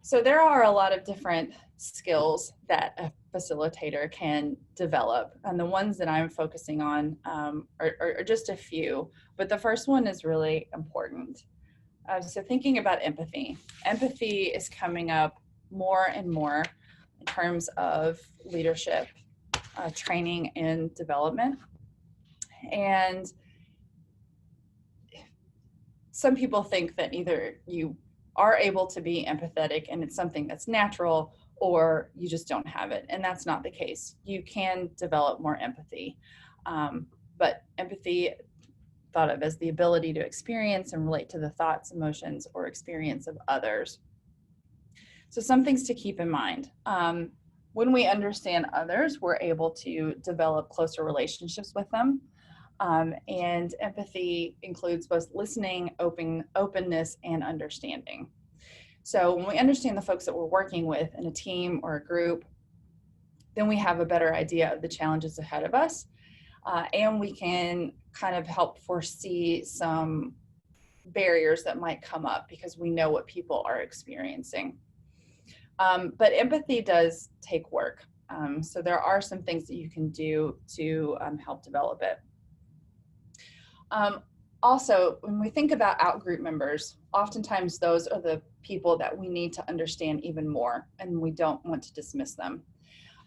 So there are a lot of different skills that a facilitator can develop, and the ones that I'm focusing on are just a few, but the first one is really important. So thinking about empathy. Empathy is coming up more and more in terms of leadership, training and development. And some people think that either you are able to be empathetic and it's something that's natural, or you just don't have it. And that's not the case. You can develop more empathy. But empathy, thought of as the ability to experience and relate to the thoughts, emotions, or experience of others. So some things to keep in mind. When we understand others, we're able to develop closer relationships with them. And empathy includes both listening, openness, and understanding. So when we understand the folks that we're working with in a team or a group, then we have a better idea of the challenges ahead of us. And we can kind of help foresee some barriers that might come up because we know what people are experiencing. But empathy does take work. So there are some things that you can do to help develop it. Also, when we think about out-group members, oftentimes those are the people that we need to understand even more, and we don't want to dismiss them.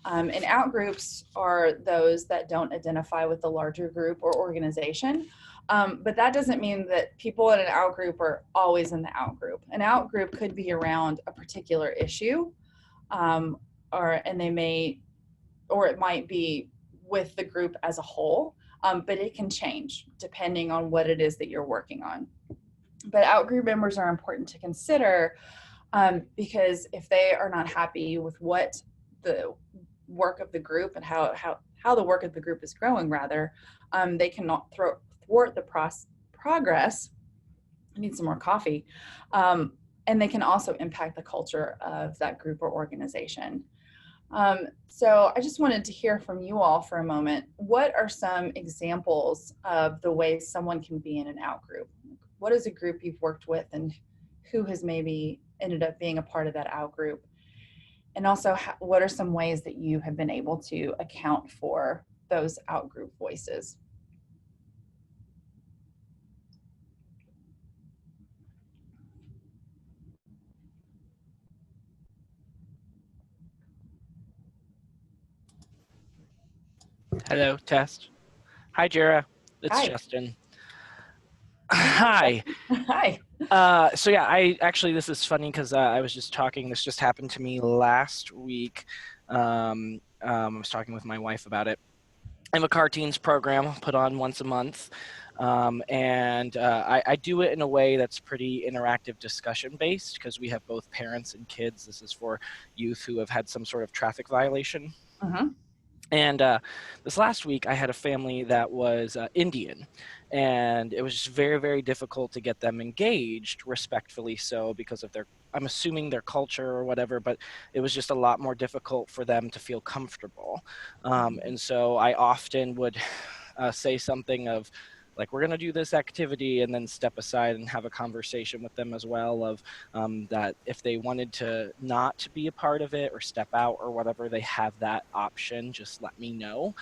And out-groups are those that don't identify with the larger group or organization, but that doesn't mean that people in an out-group are always in the out-group. An out-group could be around a particular issue, and they may or it might be with the group as a whole, but it can change depending on what it is that you're working on. But outgroup members are important to consider because if they are not happy with what the work of the group and how the work of the group is growing, rather, they cannot thwart the progress. I need some more coffee. And they can also impact the culture of that group or organization. So I just wanted to hear from you all for a moment. What are some examples of the ways someone can be in an outgroup? What is a group you've worked with and who has maybe ended up being a part of that outgroup? And also, what are some ways that you have been able to account for those outgroup voices? Hello, test. Hi, Jera. It's Hi. Justin. Hi. Hi. So yeah, this is funny because I was just talking, this just happened to me last week. I was talking with my wife about it. I have a cartoons program put on once a month. And I do it in a way that's pretty interactive discussion based because we have both parents and kids. This is for youth who have had some sort of traffic violation. And this last week, I had a family that was Indian, and it was just very, very difficult to get them engaged, respectfully so, because of I'm assuming their culture or whatever, but it was just a lot more difficult for them to feel comfortable. And so I often would say something of, like, we're going to do this activity, and then step aside and have a conversation with them as well of that if they wanted to not be a part of it or step out or whatever, they have that option. Just let me know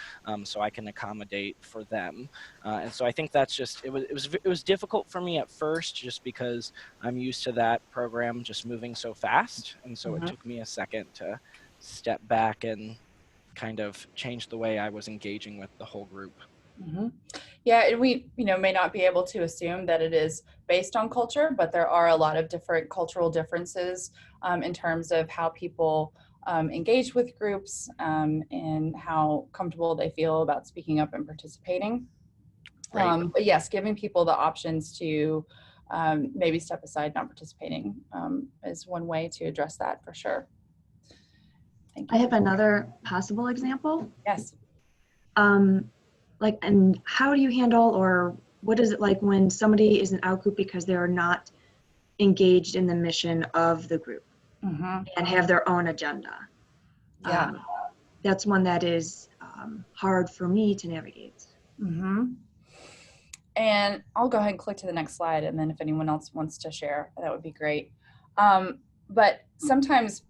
so I can accommodate for them. And so I think that's just, it was difficult for me at first just because I'm used to that program just moving so fast. And so it took me a second to step back and kind of change the way I was engaging with the whole group. Yeah, and we, may not be able to assume that it is based on culture, but there are a lot of different cultural differences in terms of how people engage with groups and how comfortable they feel about speaking up and participating. But yes, giving people the options to maybe step aside, not participating is one way to address that for sure. Thank you. I have another possible example. Yes. And how do you handle, or what is it like when somebody is an outgroup because they are not engaged in the mission of the group and have their own agenda? Yeah. That's one that is hard for me to navigate. And I'll go ahead and click to the next slide, and then if anyone else wants to share, that would be great. But sometimes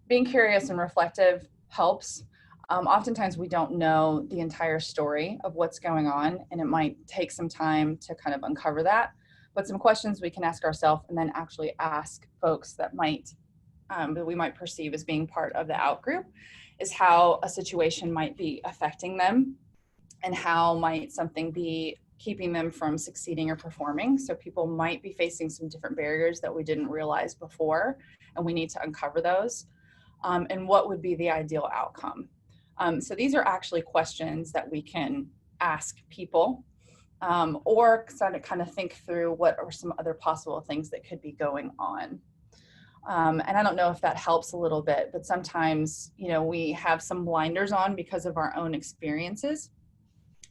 being curious and reflective helps. Oftentimes we don't know the entire story of what's going on, and it might take some time to kind of uncover that. But some questions we can ask ourselves and then actually ask folks that we might perceive as being part of the outgroup is how a situation might be affecting them and how might something be keeping them from succeeding or performing. So people might be facing some different barriers that we didn't realize before, and we need to uncover those. And what would be the ideal outcome? So these are actually questions that we can ask people or kind of think through what are some other possible things that could be going on. And I don't know if that helps a little bit, but sometimes, we have some blinders on because of our own experiences.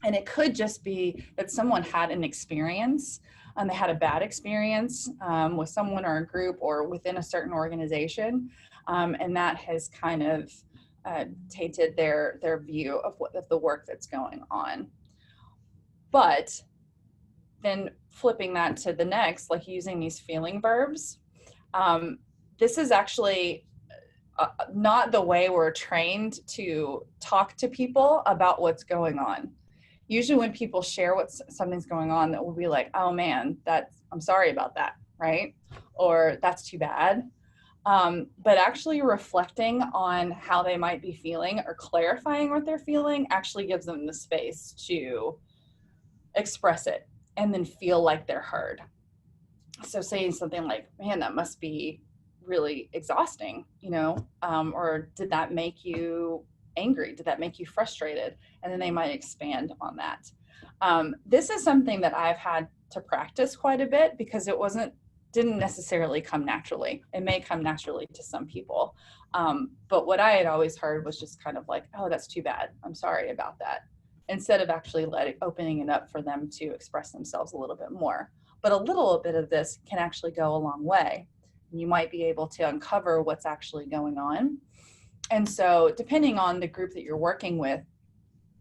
And it could just be that someone had an experience, they had a bad experience with someone or a group or within a certain organization. And that has kind of tainted their view of the work that's going on. But then flipping that to the next, like using these feeling verbs, this is actually not the way we're trained to talk to people about what's going on. Usually when people share something's going on, that will be like, oh man, I'm sorry about that, right? Or that's too bad. But actually reflecting on how they might be feeling or clarifying what they're feeling actually gives them the space to express it and then feel like they're heard. So saying something like, man, that must be really exhausting, or did that make you angry? Did that make you frustrated? And then they might expand on that. This is something that I've had to practice quite a bit because it didn't necessarily come naturally. It may come naturally to some people. But what I had always heard was just kind of like, oh, that's too bad. I'm sorry about that. Instead of actually opening it up for them to express themselves a little bit more. But a little bit of this can actually go a long way. You might be able to uncover what's actually going on. And so depending on the group that you're working with,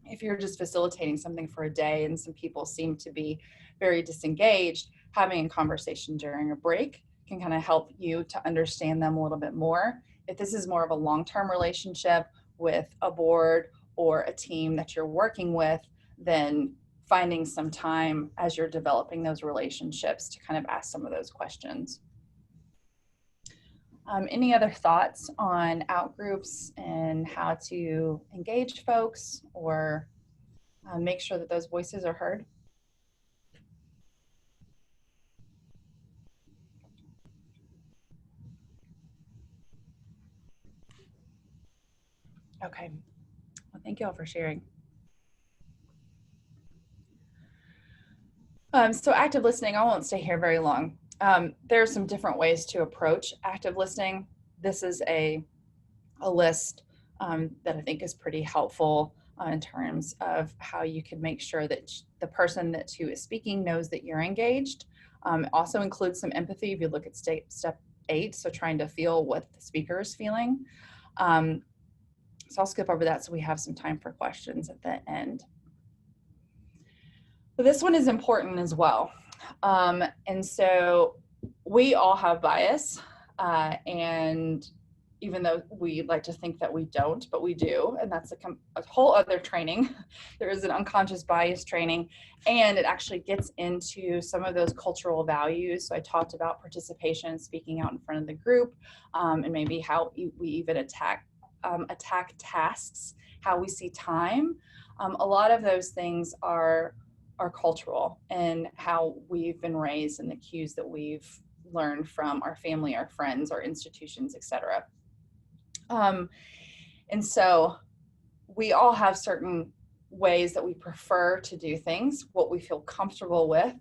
if you're just facilitating something for a day and some people seem to be very disengaged, having a conversation during a break can kind of help you to understand them a little bit more. If this is more of a long-term relationship with a board or a team that you're working with, then finding some time as you're developing those relationships to kind of ask some of those questions. Any other thoughts on outgroups and how to engage folks or make sure that those voices are heard? Okay, well, thank you all for sharing. So active listening, I won't stay here very long. There are some different ways to approach active listening. This is a list that I think is pretty helpful in terms of how you can make sure that the person who is speaking knows that you're engaged. It also includes some empathy if you look at step 8, so trying to feel what the speaker is feeling. So I'll skip over that so we have some time for questions at the end. But this one is important as well. And so we all have bias, and even though we like to think that we don't, but we do, and that's a whole other training. There is an unconscious bias training, and it actually gets into some of those cultural values. So I talked about participation, speaking out in front of the group, and maybe how we even attack tasks, how we see time. A lot of those things are cultural and how we've been raised and the cues that we've learned from our family, our friends, our institutions, etc. And so we all have certain ways that we prefer to do things, what we feel comfortable with.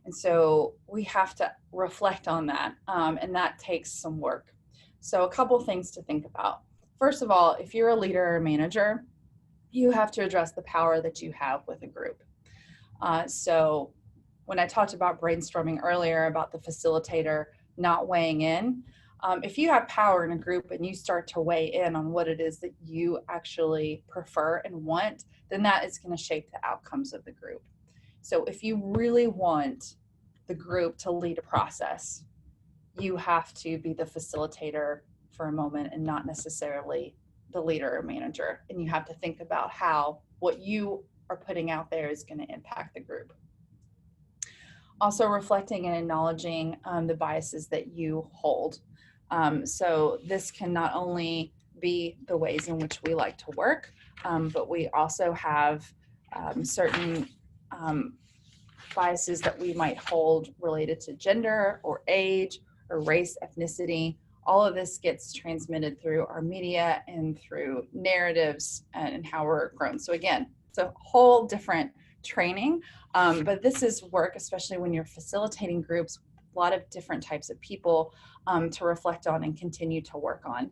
And so we have to reflect on that, and that takes some work. So a couple things to think about. First of all, if you're a leader or a manager, you have to address the power that you have with a group. So when I talked about brainstorming earlier about the facilitator not weighing in, if you have power in a group and you start to weigh in on what it is that you actually prefer and want, then that is going to shape the outcomes of the group. So if you really want the group to lead a process, you have to be the facilitator for a moment and not necessarily the leader or manager. And you have to think about how what you are putting out there is going to impact the group. Also reflecting and acknowledging the biases that you hold. So this can not only be the ways in which we like to work, but we also have certain biases that we might hold related to gender or age or race, ethnicity. All of this gets transmitted through our media and through narratives and how we're grown. So again, it's a whole different training, but this is work, especially when you're facilitating groups, a lot of different types of people to reflect on and continue to work on.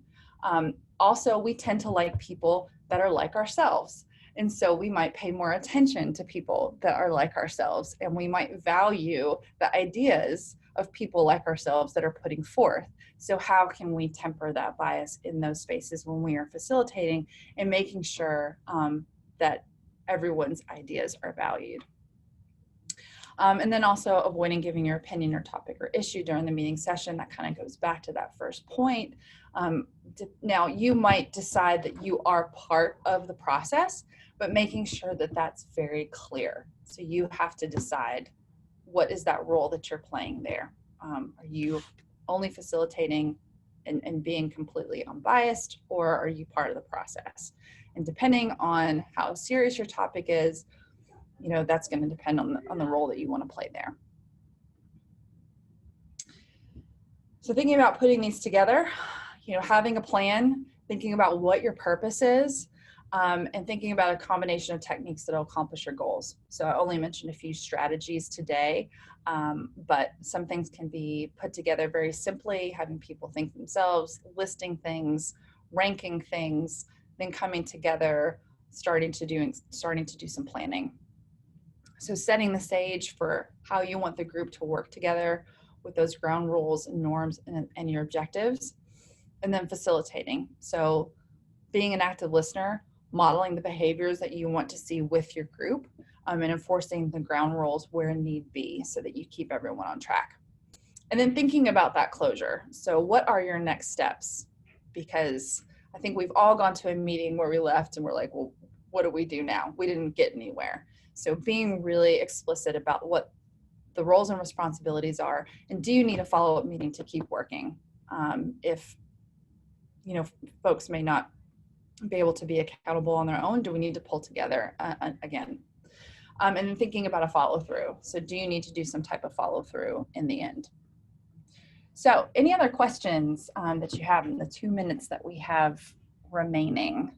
Also, we tend to like people that are like ourselves. And so we might pay more attention to people that are like ourselves, and we might value the ideas of people like ourselves that are putting forth. So how can we temper that bias in those spaces when we are facilitating and making sure that everyone's ideas are valued? And then also avoiding giving your opinion or topic or issue during the meeting session. That kind of goes back to that first point. Now, you might decide that you are part of the process, but making sure that that's very clear. So you have to decide, what is that role that you're playing there? Are you only facilitating and being completely unbiased, or are you part of the process? And depending on how serious your topic is, you know, that's going to depend on the role that you want to play there. So thinking about putting these together, you know, having a plan, thinking about what your purpose is, and thinking about a combination of techniques that will accomplish your goals. So I only mentioned a few strategies today, but some things can be put together very simply, having people think themselves, listing things, ranking things, then coming together, starting to do some planning. So setting the stage for how you want the group to work together with those ground rules and norms and your objectives, and then facilitating. So being an active listener, modeling the behaviors that you want to see with your group, and enforcing the ground rules where need be so that you keep everyone on track. And then thinking about that closure. So what are your next steps? Because I think we've all gone to a meeting where we left and we're like, well, what do we do now? We didn't get anywhere. So being really explicit about what the roles and responsibilities are, and do you need a follow-up meeting to keep working? If, you know, folks may not be able to be accountable on their own, do we need to pull together again? And then thinking about a follow-through. So do you need to do some type of follow-through in the end? So any other questions that you have in the 2 minutes that we have remaining?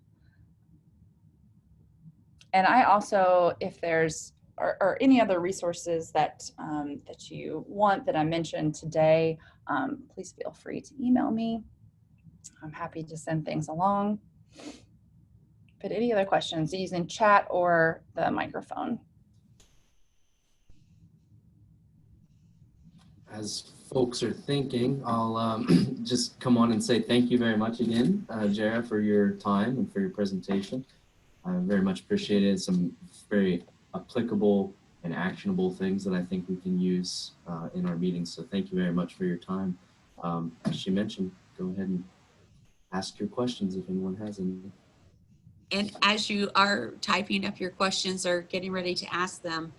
And I also, if there's, or any other resources that, that you want that I mentioned today, please feel free to email me. I'm happy to send things along. But any other questions using chat or the microphone? As folks are thinking, I'll just come on and say thank you very much again, Jera, for your time and for your presentation. I very much appreciated some very applicable and actionable things that I think we can use in our meetings. So thank you very much for your time. As she mentioned, go ahead and ask your questions if anyone has any. And as you are typing up your questions or getting ready to ask them,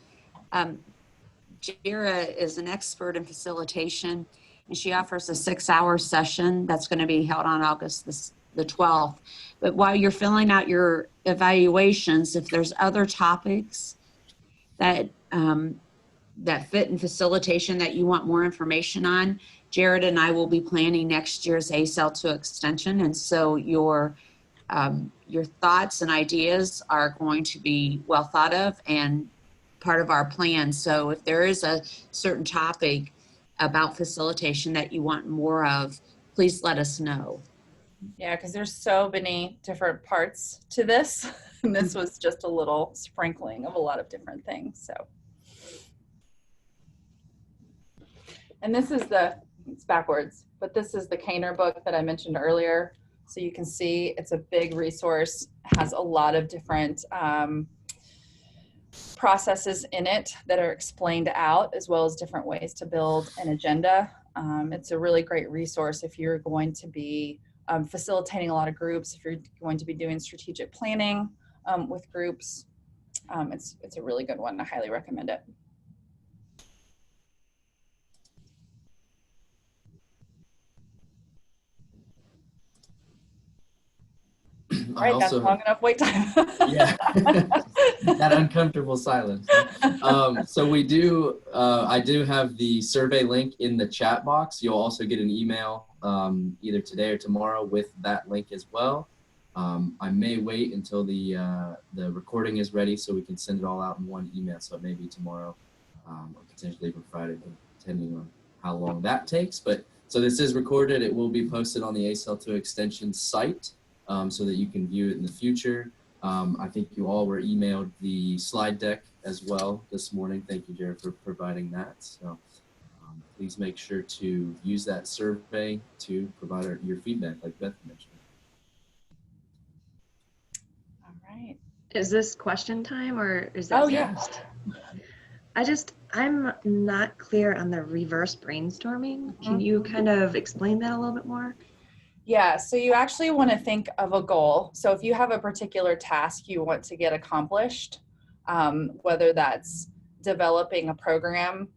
Jera is an expert in facilitation, and she offers a 6-hour session that's going to be held on August the 12th. But while you're filling out your evaluations, if there's other topics that that fit in facilitation that you want more information on, Jared and I will be planning next year's ACEL 2 extension, and so your thoughts and ideas are going to be well thought of and part of our plan. So if there is a certain topic about facilitation that you want more of, please let us know. Yeah, because there's so many different parts to this. And this was just a little sprinkling of a lot of different things. So, and this is it's backwards, but this is the Kaner book that I mentioned earlier. So you can see it's a big resource, has a lot of different processes in it that are explained out, as well as different ways to build an agenda. It's a really great resource if you're going to be facilitating a lot of groups, if you're going to be doing strategic planning with groups. It's a really good one. I highly recommend it. All right, that's long enough wait time. Yeah, that uncomfortable silence. So we do, I do have the survey link in the chat box. You'll also get an email either today or tomorrow with that link as well. I may wait until the recording is ready so we can send it all out in one email. So it may be tomorrow or potentially even Friday, depending on how long that takes. But so this is recorded. It will be posted on the ACEL 2 extension site. So that you can view it in the future. I think you all were emailed the slide deck as well this morning. Thank you, Jared, for providing that. So please make sure to use that survey to provide your feedback, like Beth mentioned. All right. Is this question time or is that? Oh, yeah. I'm not clear on the reverse brainstorming. Can you kind of explain that a little bit more? Yeah, so you actually want to think of a goal. So if you have a particular task you want to get accomplished, whether that's developing a program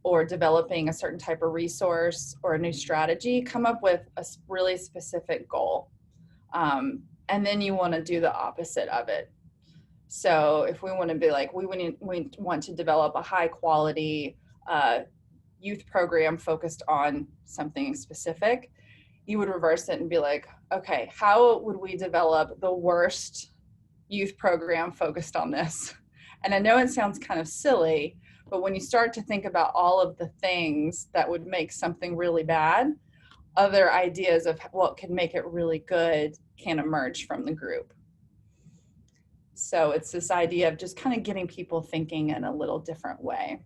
or developing a certain type of resource or a new strategy, come up with a really specific goal. And then you want to do the opposite of it. So if we want to be like, we want to develop a high quality youth program focused on something specific, you would reverse it and be like, okay, how would we develop the worst youth program focused on this. And I know it sounds kind of silly, but when you start to think about all of the things that would make something really bad, other ideas of what could make it really good can emerge from the group. So it's this idea of just kind of getting people thinking in a little different way.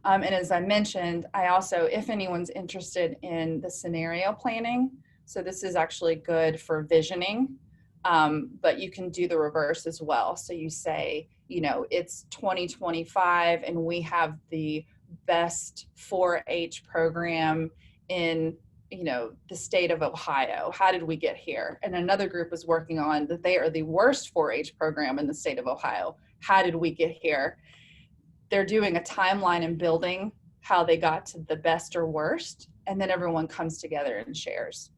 And as I mentioned, I also, if anyone's interested in the scenario planning, so this is actually good for visioning, but you can do the reverse as well. So you say, you know, it's 2025 and we have the best 4-H program in, you know, the state of Ohio. How did we get here? And another group is working on that they are the worst 4-H program in the state of Ohio. How did we get here? They're doing a timeline and building how they got to the best or worst, and then everyone comes together and shares.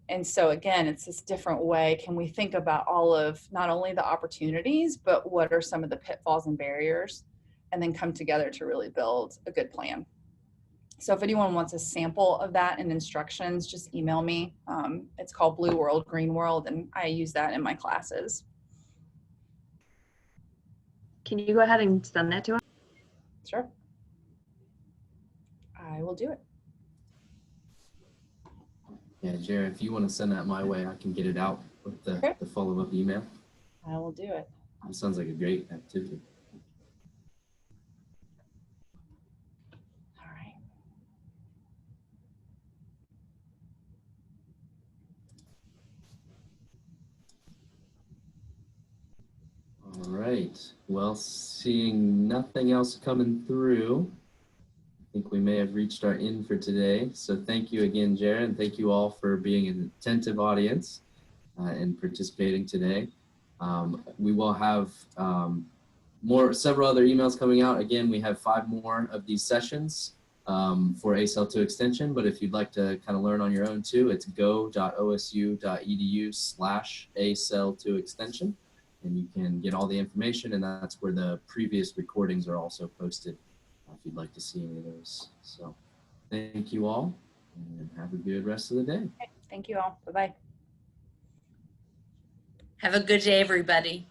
And so again, it's this different way. Can we think about all of not only the opportunities, but what are some of the pitfalls and barriers, and then come together to really build a good plan. So if anyone wants a sample of that and instructions, just email me. It's called Blue World, Green World, and I use that in my classes. Can you go ahead and send that to us? Sure. I will do it. Yeah, Jera, if you want to send that my way, I can get it out with the follow-up email. I will do it. That sounds like a great activity. All right. All right. Well, seeing nothing else coming through, I think we may have reached our end for today. So thank you again, Jera, and thank you all for being an attentive audience and participating today. We will have several other emails coming out. Again, we have 5 more of these sessions for ACEL 2 extension, but if you'd like to kind of learn on your own too, it's go.osu.edu/ACEL 2 extension, and you can get all the information, and that's where the previous recordings are also posted if you'd like to see any of those. So thank you all, and have a good rest of the day. Thank you all. Bye-bye. Have a good day, everybody.